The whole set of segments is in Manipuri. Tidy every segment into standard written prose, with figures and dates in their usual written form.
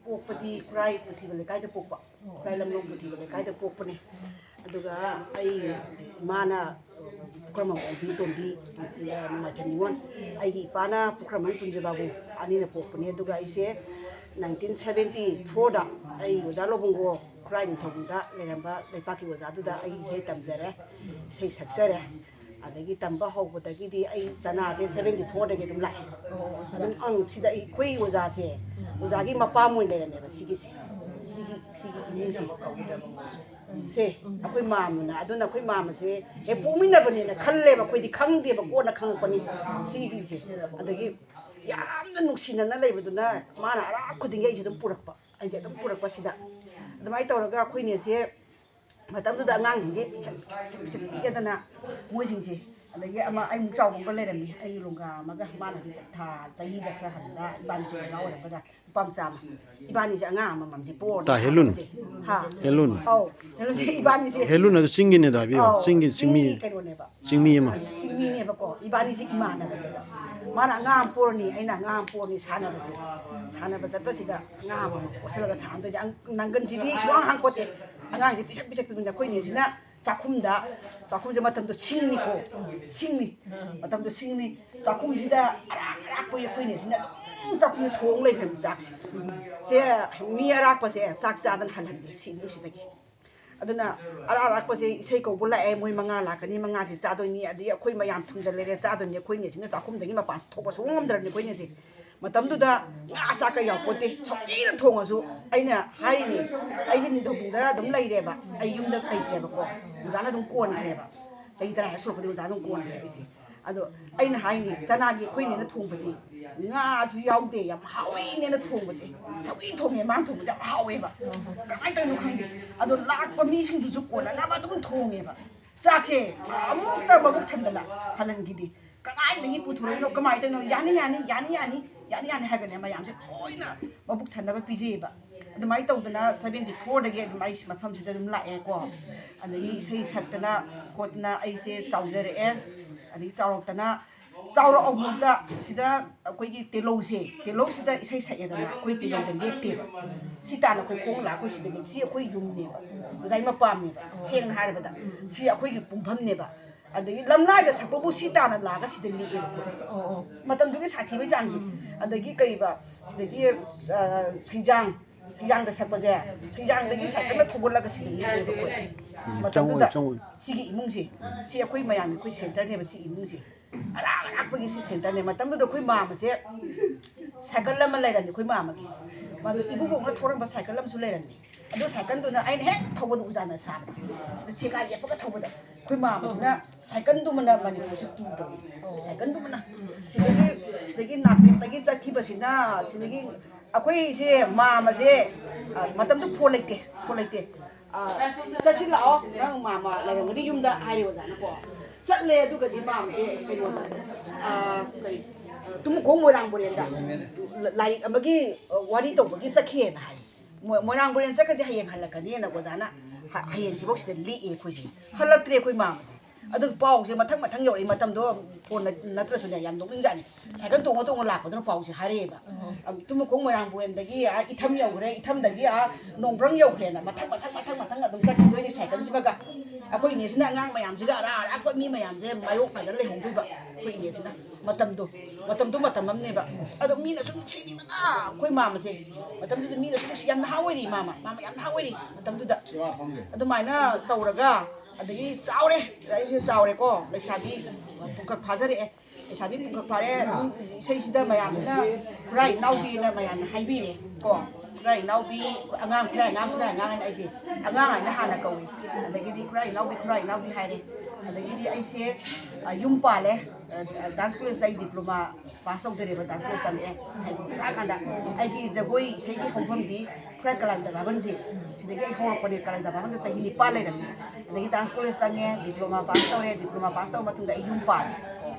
पोपदी खुराई पुथीब लेकायदा पोपा खुराई लमलों पुथीब लेकायदा पोपने अदुगा आई माना पुक्रम ओंबी तोंबी माथनिवन आईगी पाना पुक्रम पुंजबाबू आनीना पोपने अदुगा आइसे 1974 दा आई ओजा लोबंगो खुराई निथोंदा लेरंबा लेपाकी ओजादुदा आई इसे तमजरे इसे सक्सरे अदगी तंबा होबदगी आई सनासे 74 दगी तुम लाए अदम अंग सिदा कोई ओजासे ओजागी मपा मोय लेरनेबा सिगिसे सिगी इमुसी से अखोई मामना अदुना अखोई मामसे ए पोमिनबनेना खल्लेबा कोइदि खंगदेबा कोना खंगपनी सिगिसे अदगी यामना नुक्सिनना लेबदुना माना अरा खुदिंगे इसे दम पुरकपा आइसे दम पुरकपा सिदा अदमाई तौरगा अखोइनेसे मतमदुदा अंगांसिंजे पियदना मोइसिंसे अदगी अमा आई मुचावबा लेरमी आई लोंगा मगा मानादि था चाहिदा खरा हनदा इबानिसे गावरबदा पमचाम इबानिसे अंगा ममसे पोर ता हेलुन हा हेलुन औ हेलुन इबानिसे हेलुन अदु चिंगिने दाबियो चिंगी चिंमी कइनोनेबा चिंमी एमा चिंमीनेबको इबानिसे इमानबा माना अंगा पोरनी आइना अंगा पोरनी सानबा चटपसिदा अंगा ओसलगा सानदो नंगनजिदि सुवां हांपोते अंगांजे पिसक पिसक तुना कोइनेसिना चाखुमजे मतमदो सिंगनिको सिंगनि मतमदो सिंगनि चाखुमजिदा अराक कोइनेसिना चाखुमनि थोंग लेखम जाक्सि से मी अराकपसे चाक चादन हलहन सिंगुसिदगी अदुना अराकपसे इसै कौबो लाए मोय मंगा लाकनी मंगासे चादोइनी अदि अखोइ मयाम थुंजलेरे चादोइनी कोइनेसिना चाखुमदगी मपान थोबा सोंगमद्रनि कोइनेसे मतमदुदा ngasa ka yapote chokina thongasu aina harini aiji ni dobunda dum laireba ai yumda laireba ko jana dum kon reba sai tara ha sokodi jana dum kon reba isi ado aina haini jana gi khoine na thongbadi nga ju yaude yam hawi ne na thongbaje sawi thonge mang thongbaje haweba kai ta nu khangde ado lak pa mi sing du ju kona na ba dum thongeba sakse amuk ta ba thandala hanangidi kai dagi puthurino kamai ta no yani hagane mayamse loina mabuk thanaba pijeba adumai tawdana 74 dagi adumai mafam sida dum lae ko adagi sei saktana kotna aise chaujare adagi chaurotana chauro ogmukta sida akoigi telose sida isai sayadana koi telode lekte sitana koi khong la koi sida si akoi yumne ba jai mapam ne seng harabada si akoigi pumpham ne ba अदगी लमनाय द सकबो सीताना लागा सिदली ए मतम दुगी साथि बै जानजी अदगी कइबा सिदगी सिंजांग द सकबजे सिंजांग दगी साइकल थोगलगा सिदली ए को मतम दुदा सिगी इमुंगसी सि अखोइ मयाम कोइ सेंटर ने बसी इमुंगसी अरा अखोइ सि सेंटर ने मतम दुदा कोइ मामसे साइकल लम लैरनि कोइ मामगी मादु इबुबोंना थोरंबा साइकल लम सु लैरनि अदु साइकल दुना आइन हेक थोबदु उजाना साबा सिका येपगा थोबदा कोइ मामसना साइकल दुमना मनिपुरसे तुदो साइकल दुमना सिदगी नापितगी चखिबसिना सिदगी अखोइ से मामसे मतम दु फोलेते चसि लाओ नंग मामा लरंगनि युमदा हायो जाना को चले अदुगदि मामसे कइनोदा कइ तुम खोंग मोरांग बोरेंदा लाइक अमगी वारी तोबगी चखिएना हाय मोरांग बोरें चकदि हयें हलकनि ना गोजाना हयें सिबोक्सिदा लिए खोइसि हलक्त्रे खोइ मामसे अदु पाउसे मथंग यौरि मतमदो फोन नत्रसुने याम दोंगिं जानि साइकल तोंग लाखदन पाउसे हारेबा तुम खोंग मोरांग बोरेंदगी इथम यौरे इथमदगी नोंब्रंग यौखरेना मथंग अदुम चखिदोइनि साइकल सिबगा अखोइ नेसिना अंगांग मयामसिगा अरा अखोइ मी मयामसे मायोक नगर लेहोंदुबा अखोइ नेसिना मतमदो मतममनेबा अदो मीना सुम सिनिना अखोइ मामसे मतमदुदा मीना सुम सियाम हावइरि मामा याम हावइरि मतमदुदा अदुमाइना तौरगा अदगी चावरे आइसे चावरे को लेसाबी पुकक फाजरे लेसाबी पुकक फारे इसेसिदा मयामना खुराइ नाउबीना मयामना हाइबिरे को खुराइ नाउबी अंगांग खुराइ आइसे अंगांग आइना हाना कौइ अदगी खुराइ नाउबी हाइरे अदगी आइसे युम पाले डांस क्लास दाइ डिप्लोमा पास तौजरेबा डांस क्लास तमे साइको थाखांदा आइगी जगोइ सेगी होंफमदी खुराइ कलाइदा बाबनजे सिदगी होरपने कलाइदा बाबनदा सही निपाल लेरमि अदगी डांस क्लास तमे डिप्लोमा पास तौ मतुंदा युम पाले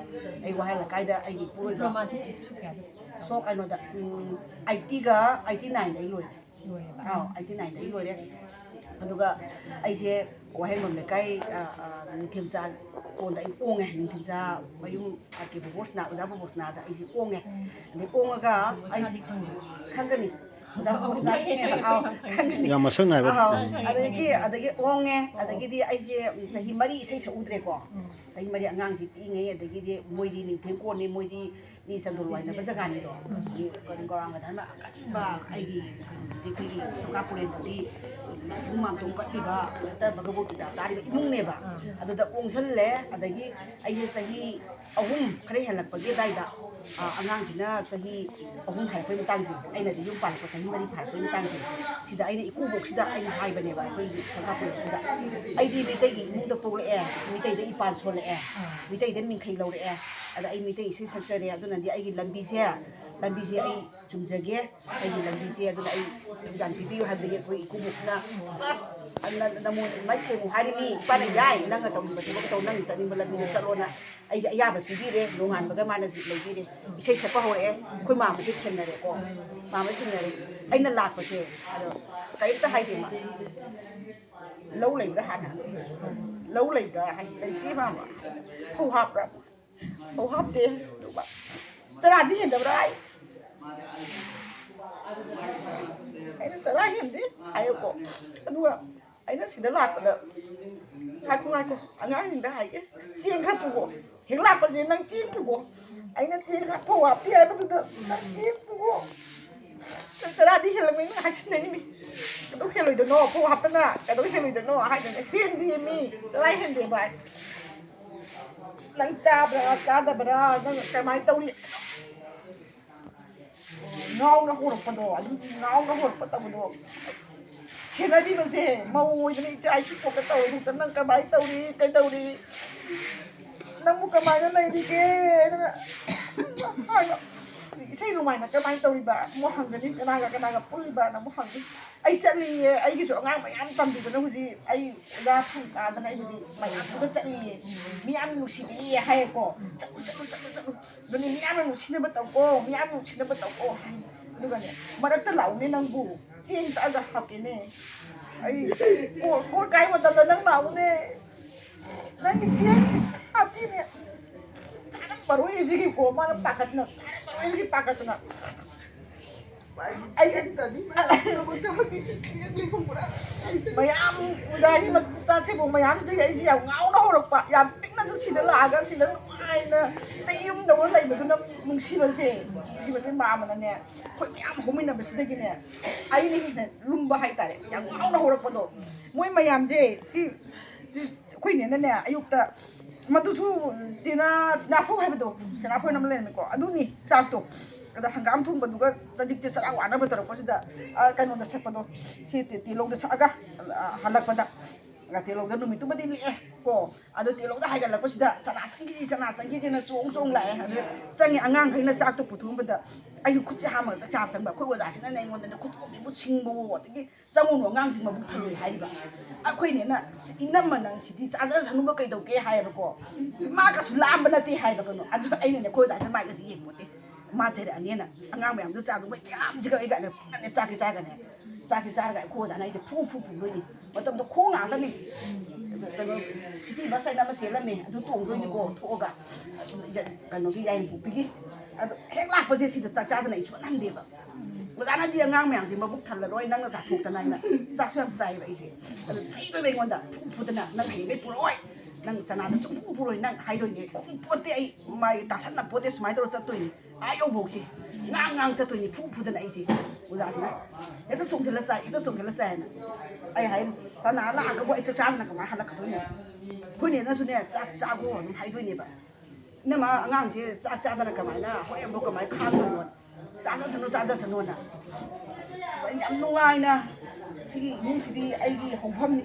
ai wahai la kaida ai di pul diploma se so kai no da 80 ga 89 dai loi 89 dai loi re aduga ai se wahai nom le kai thimsa kon da ong nge thimsa mayum ake bosna uja bosna da ai se ong nge ai ong ga ai si khangani ꯌꯥꯝ ꯃꯁꯛ ꯅꯥꯏꯕ ꯑꯗꯒꯤ ꯑꯣꯡꯉꯦ ꯑꯗꯒꯤꯗꯤ ꯑꯩꯁꯦ ꯆꯍꯤ 4 ꯏꯁꯩ ꯁꯛꯎꯗ꯭ꯔꯦꯀꯣ ꯆꯍꯤ 4 ꯑꯉꯥꯡꯁꯤ ꯄꯤꯛꯏꯉꯩ ꯑꯗꯒꯤꯗꯤ ꯃꯣꯏꯗꯤ ꯅꯤꯡꯊꯦꯝꯀꯣꯟꯅꯤ ꯃꯣꯏꯗꯤ ꯃꯤ ꯆꯟꯗꯣꯜ ꯋꯥꯏꯅꯕ ꯖꯒꯥꯅꯤꯗꯣ ꯒꯧꯔꯥꯡꯒ ꯙꯔꯃ ꯑꯀꯟꯕ ꯑꯩꯒꯤ ꯀꯩꯅꯣꯗꯨꯗꯤ ꯑꯩꯈꯣꯏꯒꯤ ꯁꯣꯀꯥꯄꯨꯔꯦꯟꯗꯗꯤ ꯃꯁꯤꯡ ꯃꯥꯝꯇꯣꯡ ꯀꯠꯂꯤꯕ ꯚꯒꯕꯣꯠꯇꯨꯗ ꯇꯥꯔꯤꯕ ꯏꯃꯨꯡꯅꯦꯕ ꯑꯗꯨꯗ ꯑꯣꯡꯁꯜꯂꯦ ꯑꯗꯒꯤ ꯑꯩꯁꯦ ꯆꯍꯤ 3 ꯈꯔ ꯍꯦꯜꯂꯛꯄꯒꯤ ꯑꯗꯥꯏꯗ ꯑꯉꯥꯡꯁꯤꯅ ꯆꯍꯤ 3 ꯍꯥꯏꯔꯛꯄꯩ ꯃꯇꯥꯡꯁꯦ ꯑꯩꯅꯗꯤ ꯌꯨꯝ ꯄꯥꯜꯂꯛꯄ ꯆꯍꯤ 4 ꯐꯥꯔꯛꯄꯩ ꯃꯇꯥꯡꯁꯦ ꯁꯤꯗ ꯑꯩꯅ ꯏꯀꯨꯕꯣꯛꯁꯤꯗ ꯑꯩꯅ ꯍꯥꯏꯕꯅꯦꯕ ꯑꯩꯈꯣꯏꯒꯤ ꯁꯣꯀꯥꯄꯨꯔꯦꯟꯁꯤꯗ ꯑꯩꯗꯤ ꯃꯩꯇꯩꯒꯤ ꯏꯃꯨꯡꯗ ꯄꯣꯛꯂꯛꯑꯦ ꯃꯩꯇꯩꯗ ꯏꯄꯥꯟ ꯁꯣꯜꯂꯛꯑꯦ ꯃꯩꯇꯩꯗ ꯃꯤꯡꯈꯩ ꯂꯧꯔꯛꯑꯦ ꯑꯗ ꯑꯩ ꯃꯩꯇꯩ ꯏꯁꯩ ꯁꯛꯆꯔꯦ ꯑꯗꯨꯅꯗꯤ ꯑꯩꯒꯤ ꯂꯝꯕꯤꯁꯦ ꯑꯩ ꯆꯨꯝꯖꯒꯦ ꯑꯩꯒꯤ ꯂꯝꯕꯤꯁꯦ ꯑꯗꯨꯅ ꯑꯩ ꯊꯧꯗꯥꯡ ꯄꯤꯕꯤꯌꯨ ꯍꯥꯏꯕꯗꯒꯤ ꯑꯩꯈꯣꯏ ꯏꯀꯨꯕꯣꯛꯁꯤꯅ ꯑꯁ ꯅꯃꯣꯟ ꯃꯥꯏ ꯁꯦꯡꯉꯨ ꯍꯥꯏꯔꯤꯃꯤ ꯏꯄꯥꯅ ꯌꯥꯏ ꯅꯪꯅ ꯇꯧꯅꯤꯡꯕ ꯊꯕꯛ ꯇꯧ ꯅꯪꯅ ꯆꯠꯅꯤꯡꯕ ꯂꯝꯕꯤꯗ ꯆꯠꯂꯣꯅ ꯑꯩꯁꯦ ꯑꯌꯥꯕ ꯄꯤꯕꯤꯔꯦ ꯅꯣꯡꯉꯥꯟꯕꯒ ꯃꯥꯅ ꯖꯤꯞ ꯂꯩꯕꯤꯔꯦ ꯏꯁꯩ ꯁꯛꯄ ꯍꯧꯔꯛꯑꯦ ꯑꯩꯈꯣꯏ ꯃꯥꯃꯁꯦ ꯊꯦꯡꯅꯔꯦꯀꯣ ꯃꯥꯃ ꯊꯦꯡꯅꯔꯦ ꯑꯩꯅ ꯂꯥꯛꯄꯁꯦ ꯑꯗꯣ ꯀꯔꯤꯝꯇ ꯍꯥꯏꯗꯦ ꯃꯥ ꯂꯧ ꯂꯩꯕ꯭ꯔꯥ ꯍꯥꯟꯅ ꯂꯧ ꯂꯩꯕ꯭ꯔꯥ ꯂꯩꯇꯦ ꯃꯥꯃ ꯐꯧ ꯍꯥꯞꯄ꯭ꯔꯥ ꯐꯧ ꯍꯥꯞꯇꯦ ꯑꯗꯨꯒ ꯆꯔꯥꯗꯤ ꯍꯦꯟꯗꯕ꯭ꯔꯥ ꯑꯩꯅ ꯆꯔꯥ ꯍꯦꯟꯗꯦ ꯍꯥꯏꯌꯨꯀꯣ ꯑꯗꯨꯒ ꯑꯩꯅ ꯁꯤꯗ ꯂꯥꯛꯄꯗ ꯉꯥꯏꯈꯣ ꯑꯉꯥꯡꯁꯤꯡꯗ ꯍꯥꯏꯒꯦ ꯆꯦꯡ ꯈꯔ ꯄꯨꯒꯣ ꯍꯦꯛ ꯂꯥꯛꯄꯁꯦ ꯅꯪ ꯆꯦꯡ ꯄꯨꯒꯣ ꯑꯩꯅ ꯆꯦꯡ ꯐꯧ ꯍꯥꯞꯄꯤ ꯍꯥꯏꯕꯗꯨꯗ ꯅꯪ ꯆꯦꯡ ꯄꯨꯒꯣ ꯅꯪ ꯆꯔꯥꯗꯤ ꯍꯦꯜꯂꯝꯃꯤ ꯅꯪ ꯍꯥꯏꯁꯤꯟꯅꯔꯤꯃꯤ ꯀꯩꯗꯧ ꯍꯦꯜꯂꯣꯏꯗꯣꯏꯅꯣ ꯐꯧ ꯍꯥꯞꯇꯅ ꯀꯩꯗꯧ ꯍꯦꯜꯂꯣꯏꯗꯣꯏꯅꯣ ꯍꯥꯏꯗꯅ ꯍꯦꯟꯗꯦ ꯃꯤ ꯆꯔꯥ ꯍꯦꯟꯗꯦ ꯚꯥꯏ ꯅꯪ ꯆꯥꯕ꯭ꯔꯥ ꯆꯥꯗꯕ꯭ꯔꯥ ꯅꯪ ꯀꯃꯥꯏꯅ ꯇꯧꯔꯤ ꯉꯥꯎꯅ ꯍꯧꯔꯛꯄꯗꯣ ꯑꯗꯨꯒꯤ ꯉꯥꯎꯅ ꯍꯧꯔꯛꯄ ꯇꯧꯕꯗꯣ ꯁꯦꯟꯅꯕꯤꯕꯁꯦ ꯃꯧ ꯑꯣꯏꯗꯅ ꯏꯆꯥ ꯏꯁꯨ ꯄꯣꯛꯀ ꯇꯧꯔꯤꯗꯨꯗ ꯅꯪ ꯀꯃꯥꯏꯅ ꯇꯧꯔꯤ ꯀꯩꯗꯧꯔꯤ ꯅꯪꯕꯨ ꯀꯃꯥꯏꯅ ꯂꯩꯔꯤꯒꯦ ꯑꯗꯨꯅ ꯍꯥꯏꯕ ꯏꯁꯩ ꯅꯣꯡꯃꯥꯏꯅ ꯀꯃꯥꯏꯅ ꯇꯧꯔꯤꯕ ꯑꯃꯨꯛ ꯍꯪꯒꯅꯤ ꯀꯅꯥꯒ ꯄꯨꯜꯂꯤꯕꯅ ꯑꯃꯨꯛ ꯍꯪꯅꯤ ꯑꯩ ꯆꯠꯂꯤꯌꯦ ꯑꯩꯒꯤꯁꯨ ꯑꯉꯥꯡ ꯃꯌꯥꯝ ꯇꯝꯕꯤꯗꯅ ꯍꯧꯖꯤꯛ ꯑꯩ ꯑꯣꯖా ꯐꯪ ꯀꯥꯗꯅ ꯑꯩꯕꯨꯗꯤ ꯃꯌꯥꯝꯗꯨꯗ ꯆꯠꯂꯤꯌꯦ ꯃꯤ ꯌꯥꯝ ꯅꯨꯡꯁꯤꯕꯤꯌꯦ ꯍꯥꯏꯌꯦꯀꯣ ꯆꯠꯂꯨ ꯑꯗꯨꯅꯤ ꯃꯤ ꯌꯥꯝꯅ ꯅꯨꯡꯁꯤꯅꯕ ꯇꯧꯀꯣ ꯃꯤ ꯌꯥꯝ ꯅꯨꯡꯁꯤꯅꯕ ꯇꯧꯀꯣ ꯍꯥꯏ ꯑꯗꯨꯒꯅꯦ ꯃꯔꯛꯇ ꯂꯥꯛꯎꯅꯦ ꯅꯪꯕꯨ ꯆꯦꯡ ꯇꯛꯑꯒ ꯍꯥꯞꯀꯦꯅꯦ ꯑꯩ ꯀꯣꯠ ꯀꯥꯏ ꯃꯇꯝꯗ ꯅꯪ ꯂꯥꯛꯎꯅꯦ ꯅꯪꯒꯤ ꯆꯦꯡ ꯍꯥꯞꯀꯦꯅꯦ ꯆꯥꯔꯝꯃꯔꯣꯏꯁꯤꯒꯤꯀꯣ ꯃꯥꯅ ꯄꯥꯈꯠꯇꯅ ꯆꯥꯔꯝꯃꯔꯣꯏꯁꯤꯒꯤ ꯄꯥꯈꯠꯇꯅ ꯃꯌꯥꯝ ꯑꯣꯖꯥꯒꯤ ꯃꯆꯥꯁꯤꯕꯨ ꯃꯌꯥꯝꯁꯤꯗꯒꯤ ꯑꯩꯁꯦ ꯌꯥꯝ ꯉꯥꯎꯅ ꯍꯧꯔꯛꯄ ꯌꯥꯝ ꯄꯤꯛꯅꯁꯨ ꯁꯤꯗ ꯂꯥꯛꯑꯒ ꯁꯤꯗ ꯅꯨꯡꯉꯥꯏꯅ ꯌꯨꯝꯗꯧꯅ ꯂꯩꯕꯗꯨꯅ ꯅꯨꯡꯁꯤꯕꯁꯦ ꯃꯥꯃꯅꯅꯦ ꯑꯩꯈꯣꯏ ꯃꯌꯥꯝ ꯍꯧꯃꯤꯟꯅꯕꯁꯤꯗꯒꯤꯅꯦ ꯑꯩꯅ ꯍꯦꯟꯅ ꯂꯨꯝꯕ ꯍꯥꯏꯇꯥꯔꯦ ꯌꯥꯝ ꯉꯥꯎꯅ ꯍꯧꯔꯛꯄꯗꯣ ꯃꯣꯏ ꯃꯌꯥꯝꯁꯦ ꯑꯩꯈꯣꯏꯅꯦꯅꯅꯦ ꯑꯌꯨꯛꯇ ꯃꯗꯨꯁꯨ ꯆꯤꯅꯥꯐꯧ ꯍꯥꯏꯕꯗꯣ ꯆꯤꯅꯥꯐꯧ ꯑꯃ ꯂꯩꯔꯝꯃꯦꯀꯣ ꯑꯗꯨꯅꯤ ꯆꯥꯛꯇꯣ ꯑꯗ ꯍꯪꯒꯥꯝ ꯊꯣꯡꯕꯗꯨꯒ ꯆꯖꯤꯛꯁꯦ ꯆꯔꯥ ꯋꯥꯅꯕ ꯇꯧꯔꯛꯄꯁꯤꯗ ꯀꯩꯅꯣꯗ ꯁꯛꯄꯗꯣ ꯁꯤ ꯇꯦꯂꯧꯗ ꯁꯛꯑꯒ ꯍꯜꯂꯛꯄꯗ ꯇꯦꯂꯧꯗ ꯅꯨꯃꯤꯠꯇꯨꯃꯗꯤ ꯂꯤꯛꯑꯦ ꯀꯣ ꯑꯗꯣ ꯇꯦꯂꯧꯗ ꯍꯥꯏꯒꯠꯂꯛꯄꯁꯤꯗ ꯆꯅꯥ ꯆꯪꯈꯤꯁꯤꯅ ꯆꯣꯡ ꯂꯥꯛꯑꯦ ꯑꯗꯨ ꯆꯪꯉꯦ ꯑꯉꯥꯡꯈꯩꯅ ꯆꯥꯛꯇꯣ puthumba ayu khutse hama cha cha changba khoi waza sina nei ngon da khutko bi bu singbo wo tigi zamu ngang sing ma bu thaloi haiba akhoi ne na inam manang sidi cha ja sanu ba kai dau ke haiba ko ma ka su lamba na ti haiba ko adu ai ne khoi za ma ga ji pote ma se da ne na angang mayam du cha du ba yam ji ga ga ne cha ki cha ga ga ko za na ji fu loi ni matam do ko nga da ni sidi ba sai na ma se la me adu tong doi ni ko thoga kano gi yai bu pigi adu hek lak pa je sida cha cha da nei su nan de ba Wazana di angang mayang si mabuk thalaroi nang na zathok tanay na saksuam sai ba isi adu sai to bengon da pu na nang hi me puroi nang sana da chu puroi nang hai doi ni kung pote ai mai tasan na pote smai do sa toi ayo bok si ngang sa toi ni pu na isi uza si na ito song thila sai na ai hai sana la ka bo ai cha cha na ka ma hala ka toi ni khoi ne na su ne sa go nang hai doi ni ba na ma angang si cha na ka mai na hoi am bo ka mai khang doi Zaza sanu na. Yam nungai na. Sige, yung sidi ay gi hongpam ni.